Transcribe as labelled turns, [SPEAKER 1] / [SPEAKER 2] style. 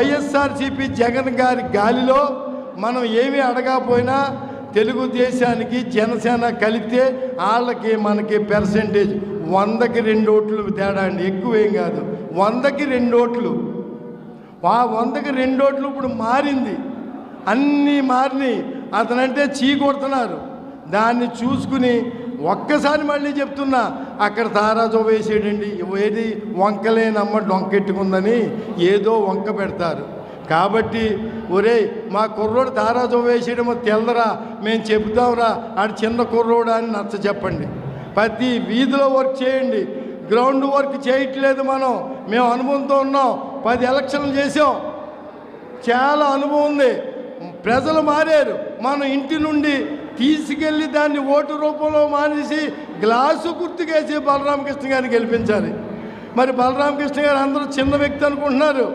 [SPEAKER 1] వైఎస్ఆర్సీపీ జగన్ గారి గాలిలో మనం ఏమీ అడగకపోయినా తెలుగుదేశానికి జనసేన కలిపితే వాళ్ళకి మనకి పర్సెంటేజ్ 100కి 2 ఓట్లు తేడా అండి, ఎక్కువేం కాదు. 100కి 2 ఓట్లు. ఆ 100కి 2 ఓట్లు ఇప్పుడు మారింది, అన్నీ మారినాయి. అతనంటే చీకొడుతున్నారు. దాన్ని చూసుకుని ఒక్కసారి మళ్ళీ చెప్తున్నా, అక్కడ తారాజు వేసేయండి, ఏది వంకలేనమ్మ డొంకెట్టుకుందని ఏదో వంక పెడతారు. కాబట్టి ఒరే మా కుర్రోడు తారాజు వేసేయడం తెల్లరా, మేము చెబుతాంరా, ఆడు చిన్న కుర్రోడా అని నచ్చ చెప్పండి. ప్రతి వీధిలో వర్క్ చేయండి. గ్రౌండ్ వర్క్ చేయట్లేదు మేము అనుభవంతో ఉన్నాం. 10 ఎలక్షన్లు చేసాం, చాలా అనుభవం ఉంది. ప్రజలు మారారు. మనం ఇంటి నుండి తీసుకెళ్ళి దాన్ని ఓటు రూపంలో మానేసి గ్లాసు గుర్తుకేసి బలరామకృష్ణ గారిని గెలిపించాలి. మరి బలరామకృష్ణ గారు అందరూ చిన్న వ్యక్తి అనుకుంటున్నారు.